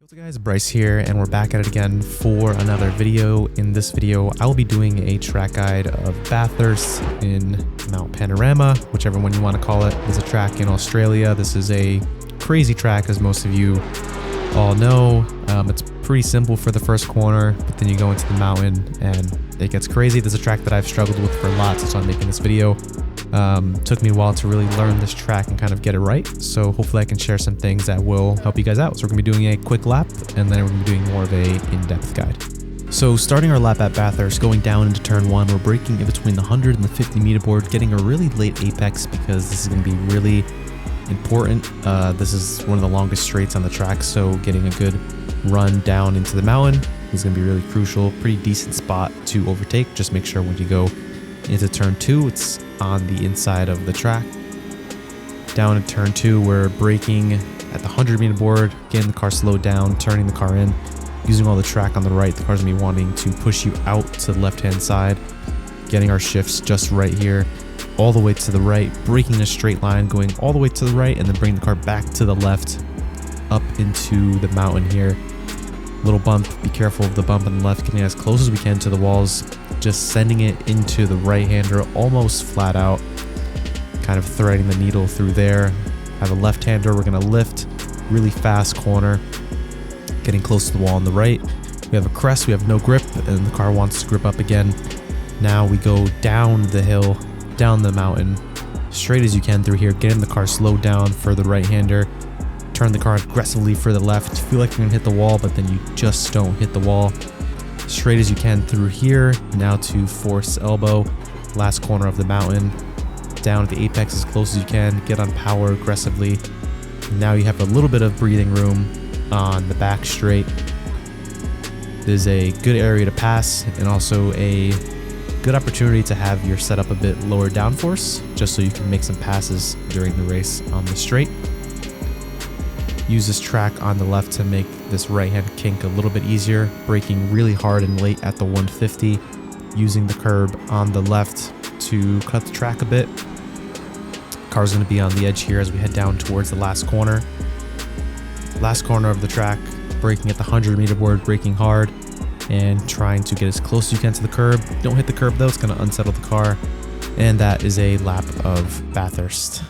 What's up guys, Bryce here, and we're back at it again for another video. In this video, I will be doing a track guide of Bathurst in Mount Panorama, whichever one you want to call it. It's a track in Australia. This is a crazy track, as most of you all know. It's pretty simple for the first corner, but then you go into the mountain and it gets crazy. This is a track that I've struggled with for lots, so I'm making this video. Took me a while to really learn this track and kind of get it right, so hopefully I can share some things that will help you guys out. So we're going to be doing a quick lap, and then we're going to be doing more of a in-depth guide. So starting our lap at Bathurst, going down into turn 1, we're braking in between the 100 and the 50 meter board, getting a really late apex because this is going to be really important. This is one of the longest straights on the track, so getting a good run down into the mountain is going to be really crucial. Pretty decent spot to overtake. Just make sure when you go into turn 2, it's on the inside of the track. Down in turn 2, we're braking at the 100 meter board, getting the car slowed down, turning the car in, using all the track on the right. The car's gonna be wanting to push you out to the left hand side, getting our shifts just right here, all the way to the right, braking a straight line, going all the way to the right, and then bringing the car back to the left, up into the mountain here. Little bump, be careful of the bump on the left, getting as close as we can to the walls, just sending it into the right hander almost flat out, kind of threading the needle through there. Have a left hander, we're going to lift, really fast corner, getting close to the wall on the right. We have a crest, we have no grip, and the car wants to grip up again. Now we go down the hill, down the mountain, straight as you can through here, getting the car slowed down for the right hander. Turn the car aggressively for the left, feel like you're gonna hit the wall, but then you just don't hit the wall. Straight as you can through here, now to force elbow, last corner of the mountain, down at the apex as close as you can, get on power aggressively. Now you have a little bit of breathing room on the back straight. This is a good area to pass, and also a good opportunity to have your setup a bit lower downforce, just so you can make some passes during the race on the straight. Use this track on the left to make this right hand kink a little bit easier, braking really hard and late at the 150, using the curb on the left to cut the track a bit. Car's going to be on the edge here as we head down towards the last corner. Last corner of the track, braking at the 100 meter board, braking hard and trying to get as close as you can to the curb. Don't hit the curb though, it's going to unsettle the car. And that is a lap of Bathurst.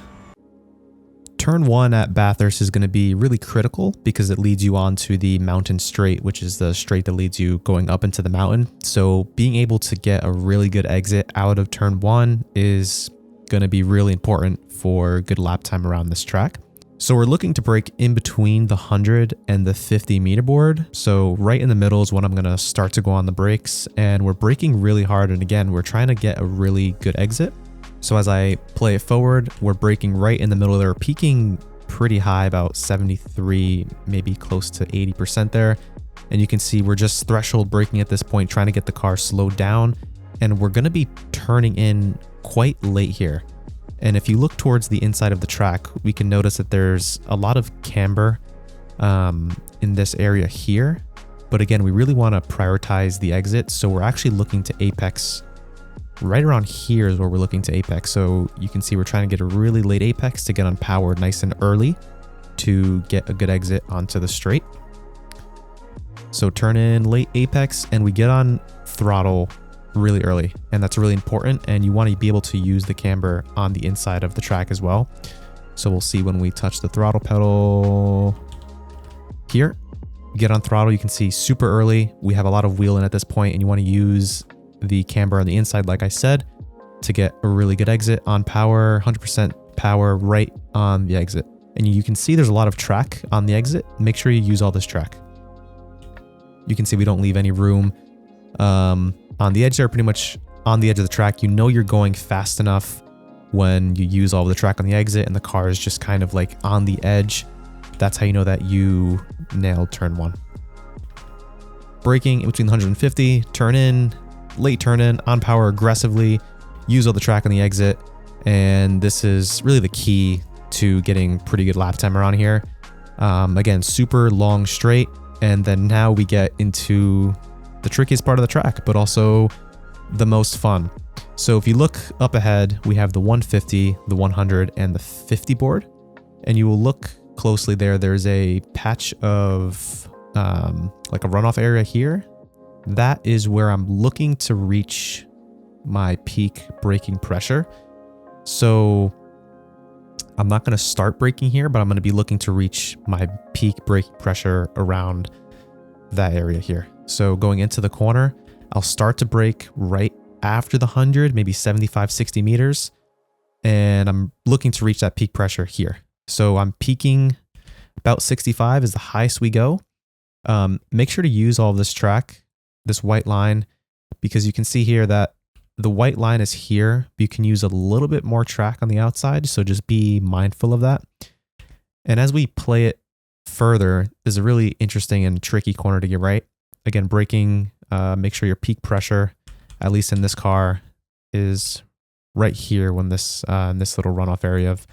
Turn 1 at Bathurst is going to be really critical because it leads you on to the mountain straight, which is the straight that leads you going up into the mountain. So being able to get a really good exit out of turn 1 is going to be really important for good lap time around this track. So we're looking to brake in between the 100 and the 50 meter board. So right in the middle is when I'm going to start to go on the brakes, and we're braking really hard. And again, we're trying to get a really good exit. So as I play it forward, we're braking right in the middle there, peaking pretty high, about 73, maybe close to 80% there. And you can see we're just threshold braking at this point, trying to get the car slowed down. And we're going to be turning in quite late here. And if you look towards the inside of the track, we can notice that there's a lot of camber in this area here. But again, we really want to prioritize the exit. So we're actually looking to apex right around here is where we're looking to apex. So you can see we're trying to get a really late apex to get on power nice and early to get a good exit onto the straight. So turn in late apex and we get on throttle really early, and that's really important, and you want to be able to use the camber on the inside of the track as well. So we'll see when we touch the throttle pedal here, get on throttle, you can see super early. We have a lot of wheel in at this point, and you want to use the camber on the inside, like I said, to get a really good exit on power, 100% power right on the exit. And you can see there's a lot of track on the exit. Make sure you use all this track. You can see we don't leave any room on the edge there, pretty much on the edge of the track. You know you're going fast enough when you use all the track on the exit and the car is just kind of like on the edge. That's how you know that you nailed turn 1. Braking in between the 150, turn in, late turn in, on power aggressively, use all the track on the exit, and this is really the key to getting pretty good lap time around here. Again, super long straight, and then now we get into the trickiest part of the track, but also the most fun. So if you look up ahead, we have the 150, the 100, and the 50 board, and you will look closely there. There's a patch of like a runoff area here, that is where I'm looking to reach my peak braking pressure. So I'm not going to start braking here, but I'm going to be looking to reach my peak braking pressure around that area here. So going into the corner, I'll start to brake right after the 100, maybe 75, 60 meters. And I'm looking to reach that peak pressure here. So I'm peaking about 65 is the highest we go. Make sure to use all of this track, this white line, because you can see here that the white line is here, but you can use a little bit more track on the outside. So just be mindful of that. And as we play it further, there's a really interesting and tricky corner to get right. Again, braking, make sure your peak pressure, at least in this car, is right here when this this little runoff area of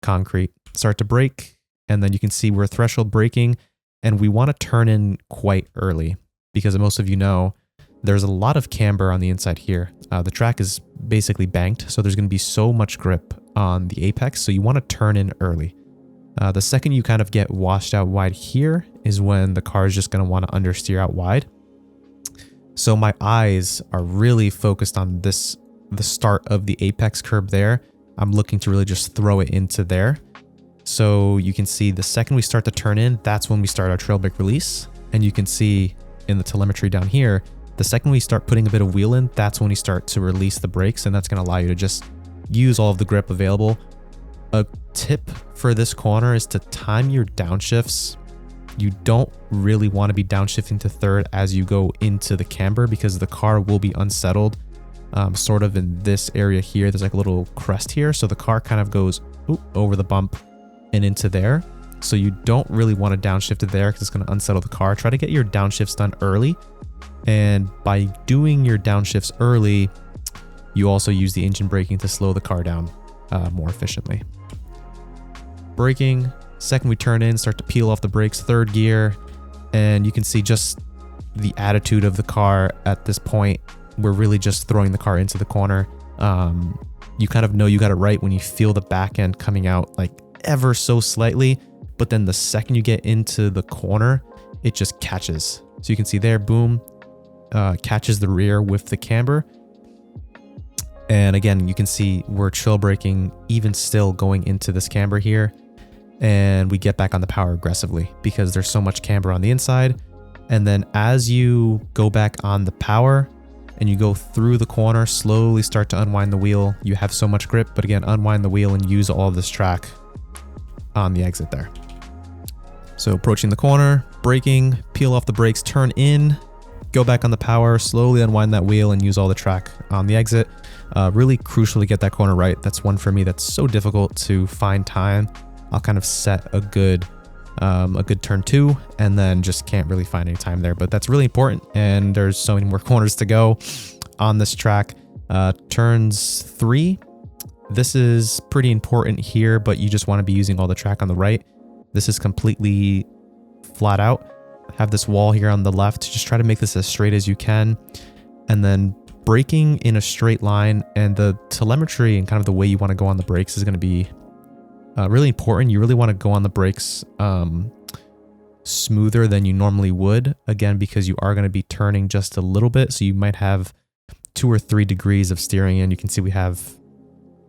concrete. Start to brake, and then you can see we're threshold braking, and we want to turn in quite early because, as most of you know, there's a lot of camber on the inside here. The track is basically banked, so there's going to be so much grip on the apex, so you want to turn in early. The second you kind of get washed out wide here is when the car is just going to want to understeer out wide. So my eyes are really focused on this, the start of the apex curb there. I'm looking to really just throw it into there. So you can see the second we start to turn in, that's when we start our trail brake release. And you can see in the telemetry down here, the second we start putting a bit of wheel in, that's when we start to release the brakes, and that's going to allow you to just use all of the grip available. A tip for this corner is to time your downshifts. You don't really want to be downshifting to third as you go into the camber because the car will be unsettled sort of in this area here. There's like a little crest here. So the car kind of goes over the bump and into there. So you don't really want to downshift it there because it's going to unsettle the car. Try to get your downshifts done early. And by doing your downshifts early, you also use the engine braking to slow the car down more efficiently. Braking, second we turn in, start to peel off the brakes, third gear, and you can see just the attitude of the car at this point. We're really just throwing the car into the corner. You kind of know you got it right when you feel the back end coming out like ever so slightly, but then the second you get into the corner, it just catches. So you can see there, boom, catches the rear with the camber. And again, you can see we're chill braking even still going into this camber here. And we get back on the power aggressively because there's so much camber on the inside. And then as you go back on the power and you go through the corner, slowly start to unwind the wheel. You have so much grip, but again, unwind the wheel and use all of this track on the exit there. So approaching the corner, braking, peel off the brakes, turn in, go back on the power, slowly unwind that wheel and use all the track on the exit. Really crucial to get that corner right. That's one for me that's so difficult to find time. I'll kind of set a good turn two and then just can't really find any time there, but that's really important. And there's so many more corners to go on this track. Turns 3. This is pretty important here, but you just want to be using all the track on the right. This is completely flat out. Have this wall here on the left. Just try to make this as straight as you can. And then braking in a straight line, and the telemetry and kind of the way you want to go on the brakes is going to be really important. You really want to go on the brakes smoother than you normally would, again, because you are going to be turning just a little bit. So you might have 2 or 3 degrees of steering in. You can see we have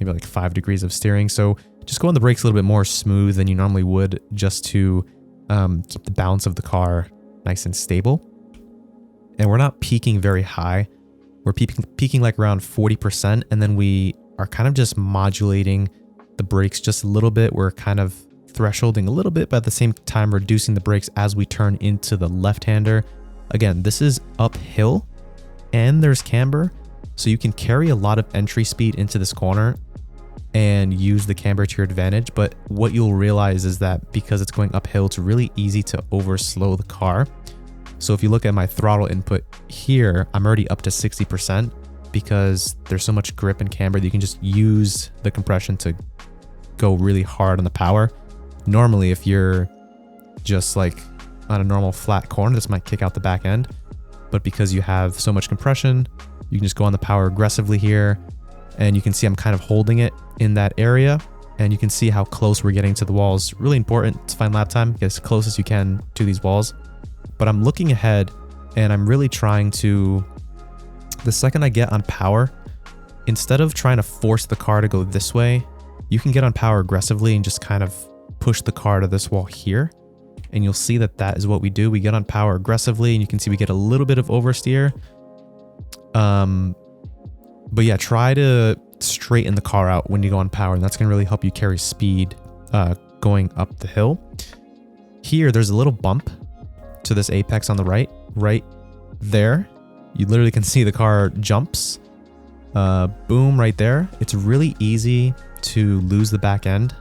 maybe like 5 degrees of steering. So just go on the brakes a little bit more smooth than you normally would, just to keep the balance of the car nice and stable. And we're not peaking very high. We're peaking like around 40%. And then we are kind of just modulating the brakes just a little bit. We're kind of thresholding a little bit, but at the same time reducing the brakes as we turn into the left-hander. Again, this is uphill and there's camber, so you can carry a lot of entry speed into this corner and use the camber to your advantage. But what you'll realize is that because it's going uphill, it's really easy to overslow the car. So if you look at my throttle input here, I'm already up to 60% because there's so much grip and camber that you can just use the compression to go really hard on the power. Normally, if you're just like on a normal flat corner, this might kick out the back end. But because you have so much compression, you can just go on the power aggressively here. And you can see I'm kind of holding it in that area. And you can see how close we're getting to the walls. Really important to find lap time. Get as close as you can to these walls. but I'm looking ahead and I'm really trying to, the second I get on power, instead of trying to force the car to go this way, you can get on power aggressively and just kind of push the car to this wall here. And you'll see that that is what we do. We get on power aggressively and you can see we get a little bit of oversteer. But yeah, try to straighten the car out when you go on power, and that's going to really help you carry speed going up the hill. Here, there's a little bump to this apex on the right there. You literally can see the car jumps. Boom, right there. It's really easy to lose the back end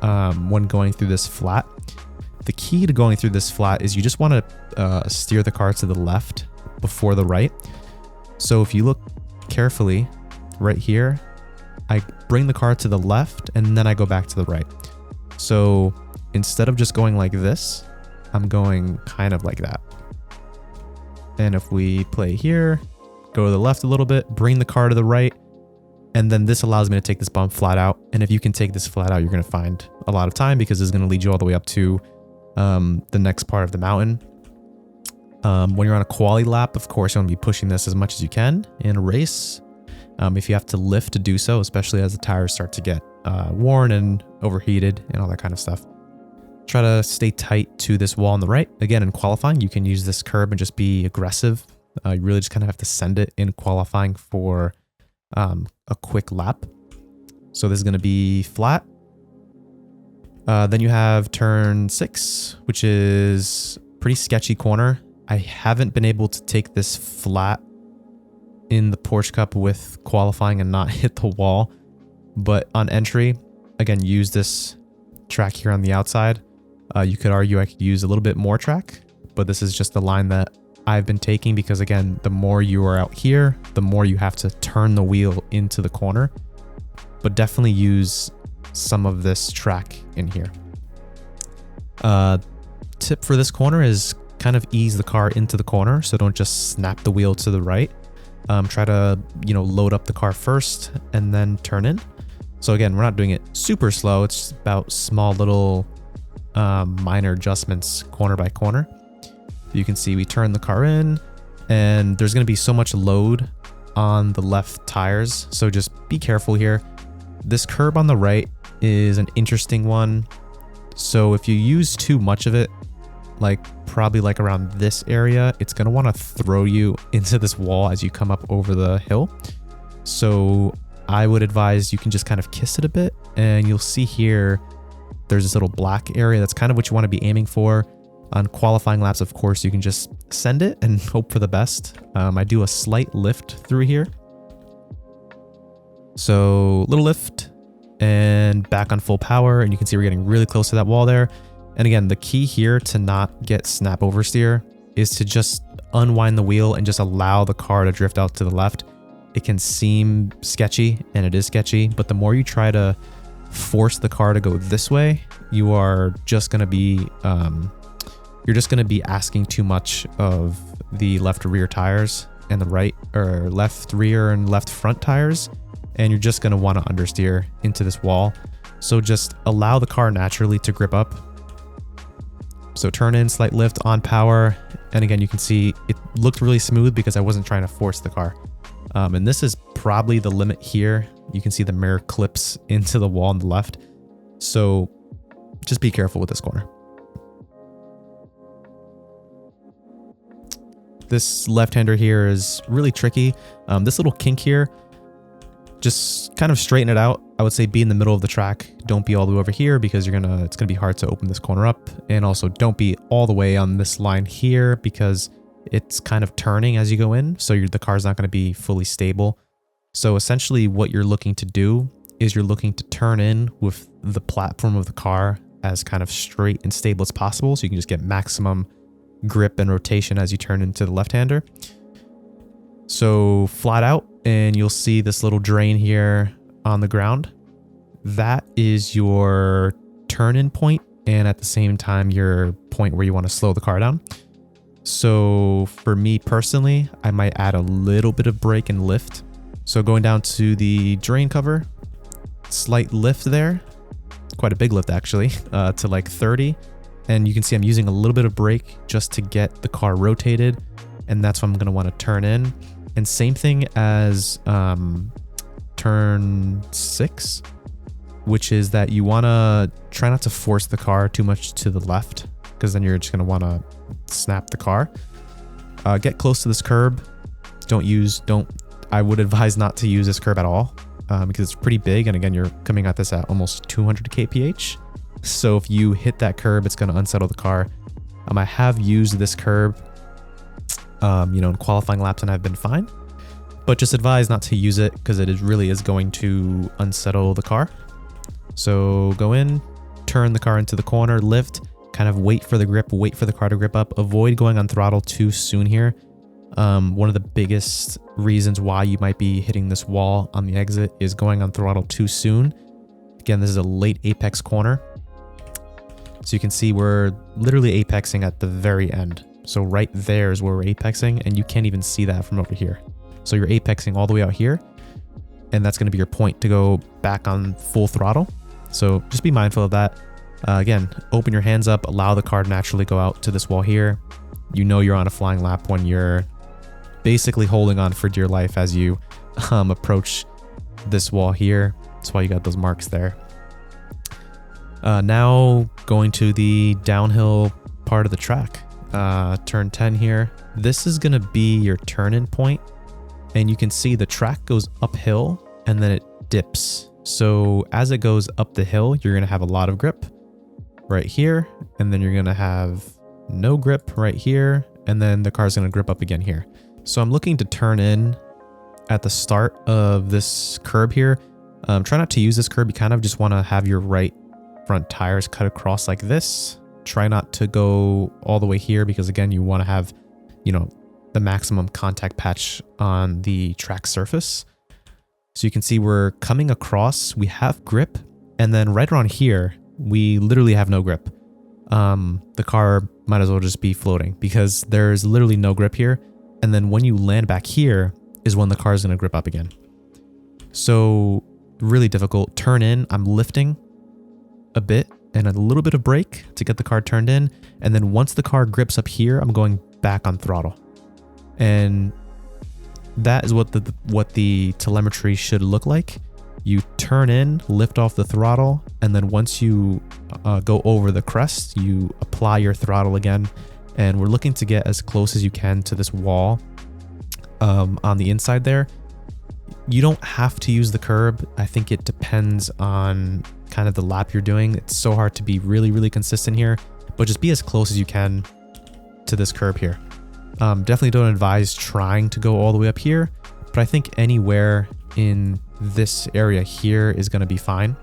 when going through this flat. The key to going through this flat is you just want to steer the car to the left before the right. So if you look carefully right here, I bring the car to the left and then I go back to the right. So instead of just going like this, I'm going kind of like that. And if we play here, go to the left a little bit, bring the car to the right, and then this allows me to take this bump flat out. And if you can take this flat out, you're going to find a lot of time because it's going to lead you all the way up to the next part of the mountain. When you're on a quali lap, of course, you want to be pushing this as much as you can in a race. If you have to lift to do so, especially as the tires start to get worn and overheated and all that kind of stuff. Try to stay tight to this wall on the right. Again, in qualifying, you can use this curb and just be aggressive. You really just kind of have to send it in qualifying for a quick lap. So this is going to be flat. Then you have turn 6, which is pretty sketchy corner. I haven't been able to take this flat in the Porsche Cup with qualifying and not hit the wall. But on entry, again, use this track here on the outside. You could argue I could use a little bit more track, but this is just the line that I've been taking because, again, the more you are out here, the more you have to turn the wheel into the corner. But definitely use some of this track in here. Tip for this corner is kind of ease the car into the corner, so don't just snap the wheel to the right. Try to, load up the car first and then turn in. So again, we're not doing it super slow. It's about small little minor adjustments corner by corner. You can see we turn the car in and there's going to be so much load on the left tires. So just be careful here. This curb on the right is an interesting one. So if you use too much of it, probably around this area, it's going to want to throw you into this wall as you come up over the hill. So I would advise you can just kind of kiss it a bit, and you'll see here there's this little black area. That's kind of what you want to be aiming for. On qualifying laps, of course, you can just send it and hope for the best. I do a slight lift through here. So little lift and back on full power, and you can see we're getting really close to that wall there. And again, the key here to not get snap oversteer is to just unwind the wheel and just allow the car to drift out to the left. It can seem sketchy, and it is sketchy, but the more you try to force the car to go this way, you are just going to be asking too much of the left rear tires and the right or left rear and left front tires, and you're just going to want to understeer into this wall. So just allow the car naturally to grip up. So turn in, slight lift, on power. And again, you can see it looked really smooth because I wasn't trying to force the car. And this is probably the limit here. You can see the mirror clips into the wall on the left. So just be careful with this corner. This left-hander here is really tricky. This little kink here, just kind of straighten it out. I would say be in the middle of the track. Don't be all the way over here because it's gonna be hard to open this corner up. And also don't be all the way on this line here because it's kind of turning as you go in. So the car's not gonna be fully stable. So essentially what you're looking to do is you're looking to turn in with the platform of the car as kind of straight and stable as possible. So you can just get maximum grip and rotation as you turn into the left-hander. So flat out, and you'll see this little drain here on the ground. That is your turn-in point, and at the same time, your point where you want to slow the car down. So for me personally, I might add a little bit of brake and lift. So going down to the drain cover, slight lift there, quite a big lift actually, to 30. And you can see I'm using a little bit of brake just to get the car rotated. And that's when I'm going to want to turn in. And same thing as turn 6, which is that you want to try not to force the car too much to the left, because then you're just going to want to snap the car. Get close to this curb. I would advise not to use this curb at all, because it's pretty big. And again, you're coming at this at almost 200 kph. So if you hit that curb, it's going to unsettle the car. I have used this curb, in qualifying laps, and I've been fine. But just advise not to use it, because it really is going to unsettle the car. So go in, turn the car into the corner, lift, kind of wait for the grip, wait for the car to grip up. Avoid going on throttle too soon here. One of the biggest reasons why you might be hitting this wall on the exit is going on throttle too soon. Again, this is a late apex corner. So you can see we're literally apexing at the very end. So right there is where we're apexing, and you can't even see that from over here. So you're apexing all the way out here, and that's going to be your point to go back on full throttle. So just be mindful of that. Again, open your hands up, allow the car to naturally go out to this wall here. You know you're on a flying lap when you're basically holding on for dear life as you approach this wall here. That's why you got those marks there. Now going to the downhill part of the track. Turn 10 here. This is going to be your turn-in point, and you can see the track goes uphill and then it dips. So as it goes up the hill, you're going to have a lot of grip right here, and then you're going to have no grip right here, and then the car's going to grip up again here. So I'm looking to turn in at the start of this curb here. Try not to use this curb. You kind of just want to have your right front tires cut across like this. Try not to go all the way here, because again, you want to have, the maximum contact patch on the track surface. So you can see we're coming across, we have grip, and then right around here, we literally have no grip. The car might as well just be floating, because there's literally no grip here. And then when you land back here is when the car is going to grip up again. So really difficult. Turn in, I'm lifting a bit and a little bit of brake to get the car turned in. And then once the car grips up here, I'm going back on throttle. And that is what the telemetry should look like. You turn in, lift off the throttle, and then once you go over the crest, you apply your throttle again. And we're looking to get as close as you can to this wall on the inside there. You don't have to use the curb. I think it depends on kind of the lap you're doing. It's so hard to be really, really consistent here, but just be as close as you can to this curb here. Definitely don't advise trying to go all the way up here, but I think anywhere in this area here is going to be fine.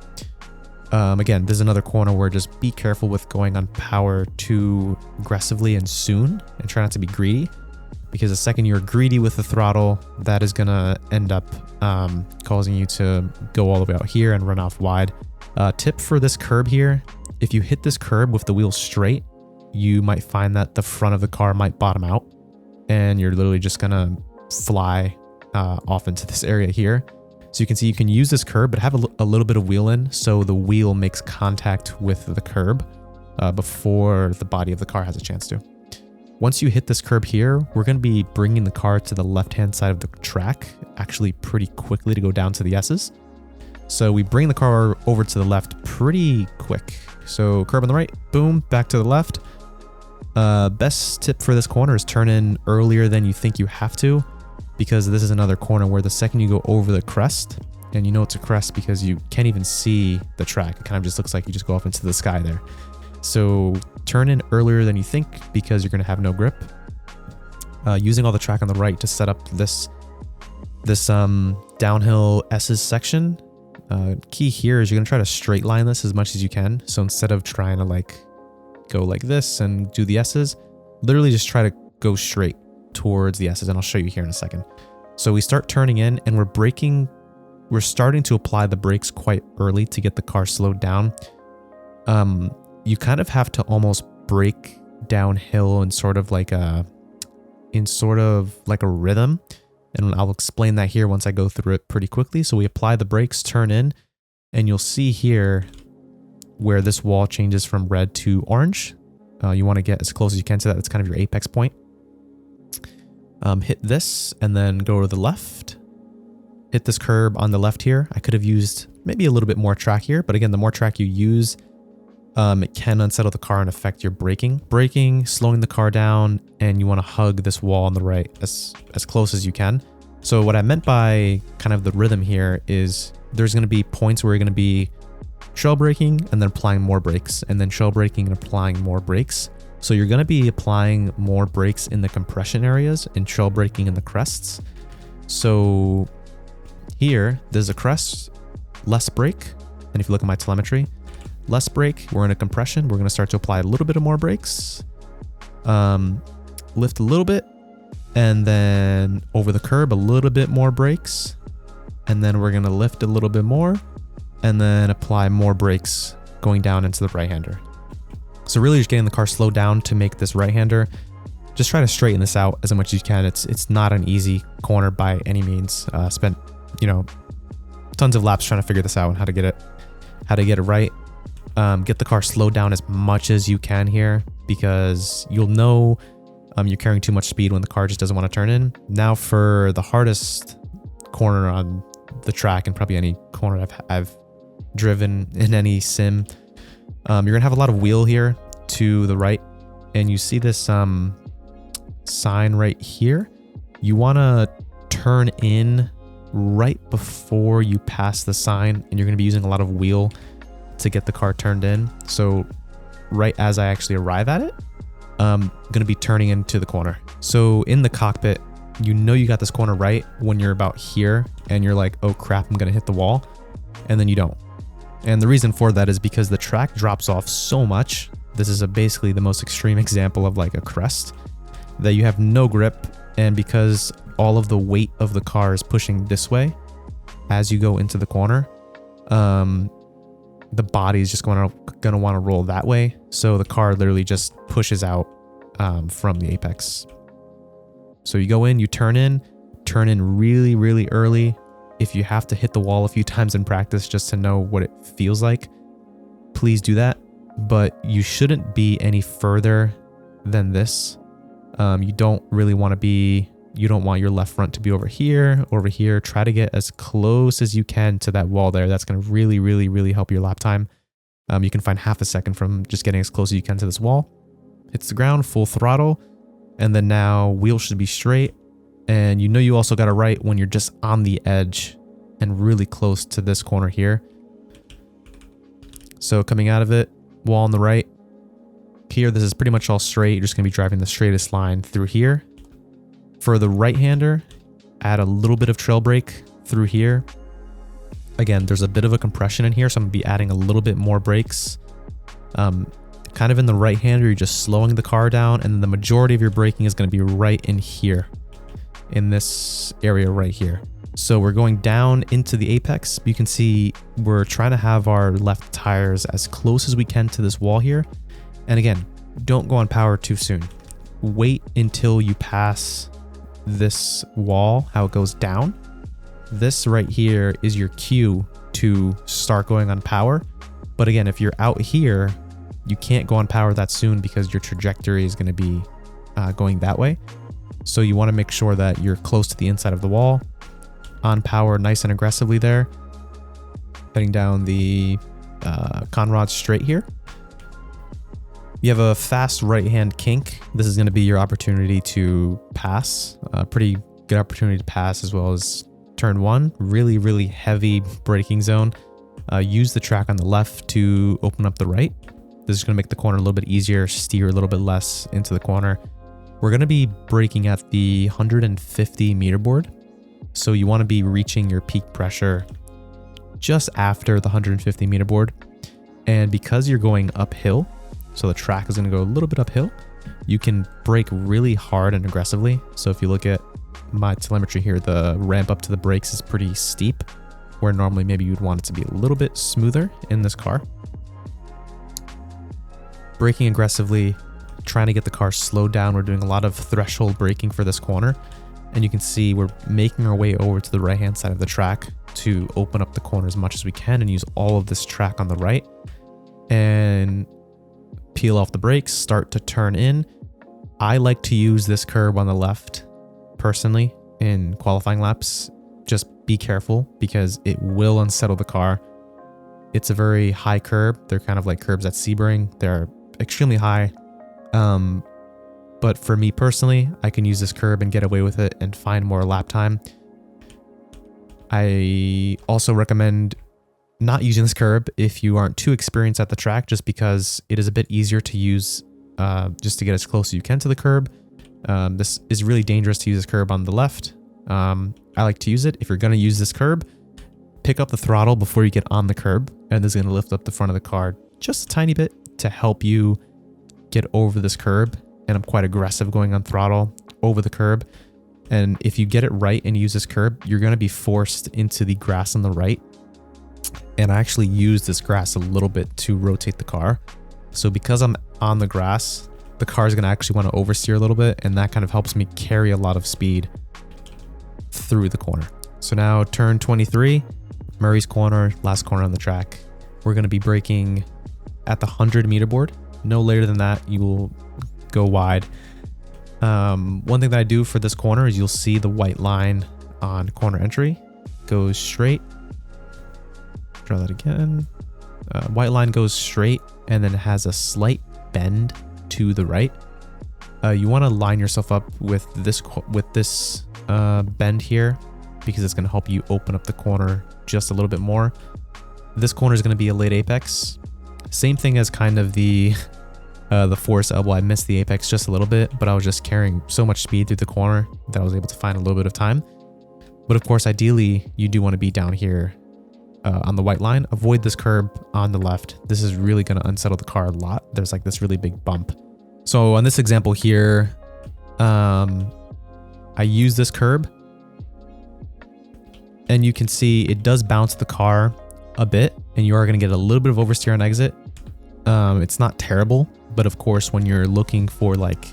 Again, this is another corner where just be careful with going on power too aggressively and soon, and try not to be greedy, because the second you're greedy with the throttle, that is going to end up causing you to go all the way out here and run off wide. Tip for this curb here, if you hit this curb with the wheels straight, you might find that the front of the car might bottom out, and you're literally just going to fly off into this area here. So you can see you can use this curb, but have a little bit of wheel in, so the wheel makes contact with the curb before the body of the car has a chance to. Once you hit this curb here, we're going to be bringing the car to the left-hand side of the track, actually pretty quickly to go down to the S's. So we bring the car over to the left pretty quick. So curb on the right, boom, back to the left. Best tip for this corner is turn in earlier than you think you have to, because this is another corner where the second you go over the crest, and you know it's a crest because you can't even see the track. It kind of just looks like you just go up into the sky there. So turn in earlier than you think, because you're going to have no grip. Using all the track on the right to set up this downhill S's section. Key here is you're going to try to straight line this as much as you can. So instead of trying to go like this and do the S's, literally just try to go straight towards the S's, and I'll show you here in a second. So we start turning in, and we're starting to apply the brakes quite early to get the car slowed down. You kind of have to almost brake downhill in sort of like a rhythm, and I'll explain that here once I go through it pretty quickly. So we apply the brakes, turn in, and you'll see here where this wall changes from red to orange. You want to get as close as you can to that. That's kind of your apex point. Hit this and then go to the left. Hit this curb on the left here. I could have used maybe a little bit more track here, but again, the more track you use, it can unsettle the car and affect your braking. Braking, slowing the car down, and you want to hug this wall on the right as close as you can. So what I meant by kind of the rhythm here is there's going to be points where you're going to be trail braking and then applying more brakes, and then trail braking and applying more brakes. So you're going to be applying more brakes in the compression areas and trail braking in the crests. So here, there's a crest, less brake. And if you look at my telemetry, less brake, we're in a compression. We're going to start to apply a little bit of more brakes, lift a little bit, and then over the curb, a little bit more brakes. And then we're going to lift a little bit more and then apply more brakes going down into the right-hander. So really just getting the car slowed down to make this right-hander. Just try to straighten this out as much as you can. It's not an easy corner by any means. Spent, tons of laps trying to figure this out and how to get it right. Get the car slowed down as much as you can here, because you'll know you're carrying too much speed when the car just doesn't want to turn in. Now for the hardest corner on the track, and probably any corner I've driven in any sim, you're gonna have a lot of wheel here to the right, and you see this sign right here. You want to turn in right before you pass the sign, and you're going to be using a lot of wheel to get the car turned in. So right as I actually arrive at it, I'm going to be turning into the corner. So in the cockpit, you got this corner right when you're about here and you're like, oh crap, I'm going to hit the wall, and then you don't. And the reason for that is because the track drops off so much. This is basically the most extreme example of like a crest, that you have no grip, and because all of the weight of the car is pushing this way as you go into the corner, the body is just gonna want to roll that way. So the car literally just pushes out from the apex. So you go in, you turn in really, really early. If you have to hit the wall a few times in practice just to know what it feels like, please do that. But you shouldn't be any further than this. You don't want your left front to be over here. Try to get as close as you can to that wall there. That's going to really, really, really help your lap time. You can find half a second from just getting as close as you can to this wall. Hits the ground, full throttle. And then now wheel should be straight. And you also got it right when you're just on the edge and really close to this corner here. So coming out of it, wall on the right. Here, this is pretty much all straight. You're just going to be driving the straightest line through here. For the right-hander, add a little bit of trail brake through here. Again, there's a bit of a compression in here, so I'm going to be adding a little bit more brakes. Kind of in the right-hander, you're just slowing the car down, and then the majority of your braking is going to be right in here, in this area right here. So we're going down into the apex. You can see we're trying to have our left tires as close as we can to this wall here. And again, don't go on power too soon. Wait until you pass this wall, how it goes down. This right here is your cue to start going on power. But again, if you're out here, you can't go on power that soon because your trajectory is going to be going that way. So you want to make sure that you're close to the inside of the wall, on power nice and aggressively there, heading down the Conrod straight here. You have a fast right-hand kink. This is going to be your opportunity to pass. Pretty good opportunity to pass, as well as turn one. Really, really heavy braking zone. Use the track on the left to open up the right. This is going to make the corner a little bit easier, steer a little bit less into the corner. We're going to be braking at the 150 meter board. So you want to be reaching your peak pressure just after the 150 meter board. And because you're going uphill, so the track is going to go a little bit uphill, you can brake really hard and aggressively. So if you look at my telemetry here, the ramp up to the brakes is pretty steep, where normally maybe you'd want it to be a little bit smoother in this car. Braking aggressively, trying to get the car slowed down. We're doing a lot of threshold braking for this corner. And you can see we're making our way over to the right-hand side of the track to open up the corner as much as we can and use all of this track on the right. And peel off the brakes, start to turn in. I like to use this curb on the left personally in qualifying laps. Just be careful because it will unsettle the car. It's a very high curb. They're kind of like curbs at Sebring. They're extremely high. But for me personally, I can use this curb and get away with it and find more lap time. I also recommend not using this curb if you aren't too experienced at the track, just because it is a bit easier to use just to get as close as you can to the curb. This is really dangerous to use this curb on the left. I like to use it. If you're going to use this curb, pick up the throttle before you get on the curb, and this is going to lift up the front of the car just a tiny bit to help you get over this curb. And I'm quite aggressive going on throttle over the curb. And if you get it right and use this curb, you're going to be forced into the grass on the right. And I actually use this grass a little bit to rotate the car. So because I'm on the grass, the car is going to actually want to oversteer a little bit, and that kind of helps me carry a lot of speed through the corner. So now turn 23, Murray's corner, last corner on the track. We're going to be braking at the 100-meter board. No later than that, you will go wide. One thing that I do for this corner is you'll see the white line on corner entry goes straight. Draw that again. White line goes straight and then has a slight bend to the right. You want to line yourself up with this bend here because it's going to help you open up the corner just a little bit more. This corner is going to be a late apex. Same thing as kind of the force elbow. I missed the apex just a little bit, but I was just carrying so much speed through the corner that I was able to find a little bit of time. But of course, ideally, you do want to be down here on the white line. Avoid this curb on the left. This is really going to unsettle the car a lot. There's like this really big bump. So on this example here, I use this curb, and you can see it does bounce the car a bit, and you are going to get a little bit of oversteer on exit. It's not terrible, but of course, when you're looking for like,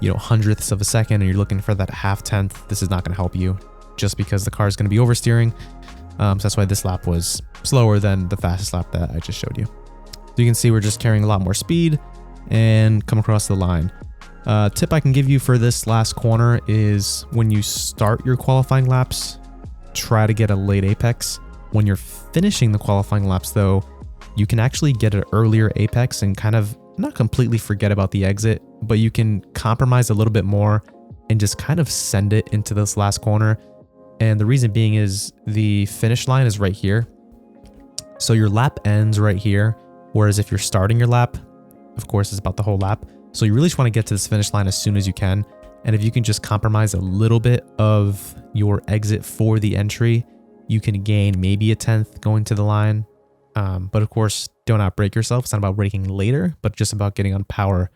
hundredths of a second and you're looking for that half-tenth, this is not going to help you just because the car is going to be oversteering. So that's why this lap was slower than the fastest lap that I just showed you. So you can see we're just carrying a lot more speed and come across the line. Tip I can give you for this last corner is when you start your qualifying laps, try to get a late apex. When you're finishing the qualifying laps though, you can actually get an earlier apex and kind of not completely forget about the exit, but you can compromise a little bit more and just kind of send it into this last corner. And the reason being is the finish line is right here. So your lap ends right here. Whereas if you're starting your lap, of course, it's about the whole lap. So you really just want to get to this finish line as soon as you can. And if you can just compromise a little bit of your exit for the entry, you can gain maybe a 10th going to the line. But of course, don't outbrake yourself. It's not about braking later, but just about getting on power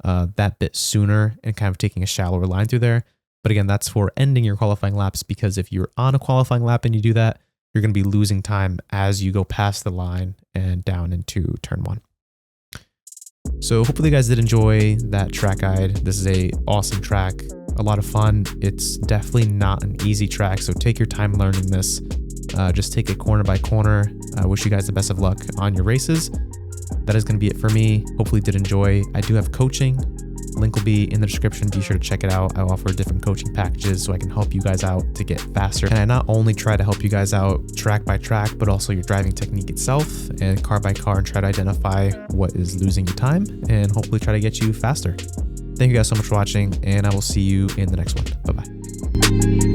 that bit sooner and kind of taking a shallower line through there. But again, that's for ending your qualifying laps, because if you're on a qualifying lap and you do that, you're going to be losing time as you go past the line and down into turn 1. So hopefully you guys did enjoy that track guide. This is a awesome track, a lot of fun. It's definitely not an easy track, so take your time learning this. Just take it corner by corner. I wish you guys the best of luck on your races. That is going to be it for me. Hopefully you did enjoy. I do have coaching. Link will be in the description. Be sure to check it out. I offer different coaching packages so I can help you guys out to get faster. And I not only try to help you guys out track by track, but also your driving technique itself and car by car, and try to identify what is losing you time and hopefully try to get you faster. Thank you guys so much for watching, and I will see you in the next one. Bye-bye.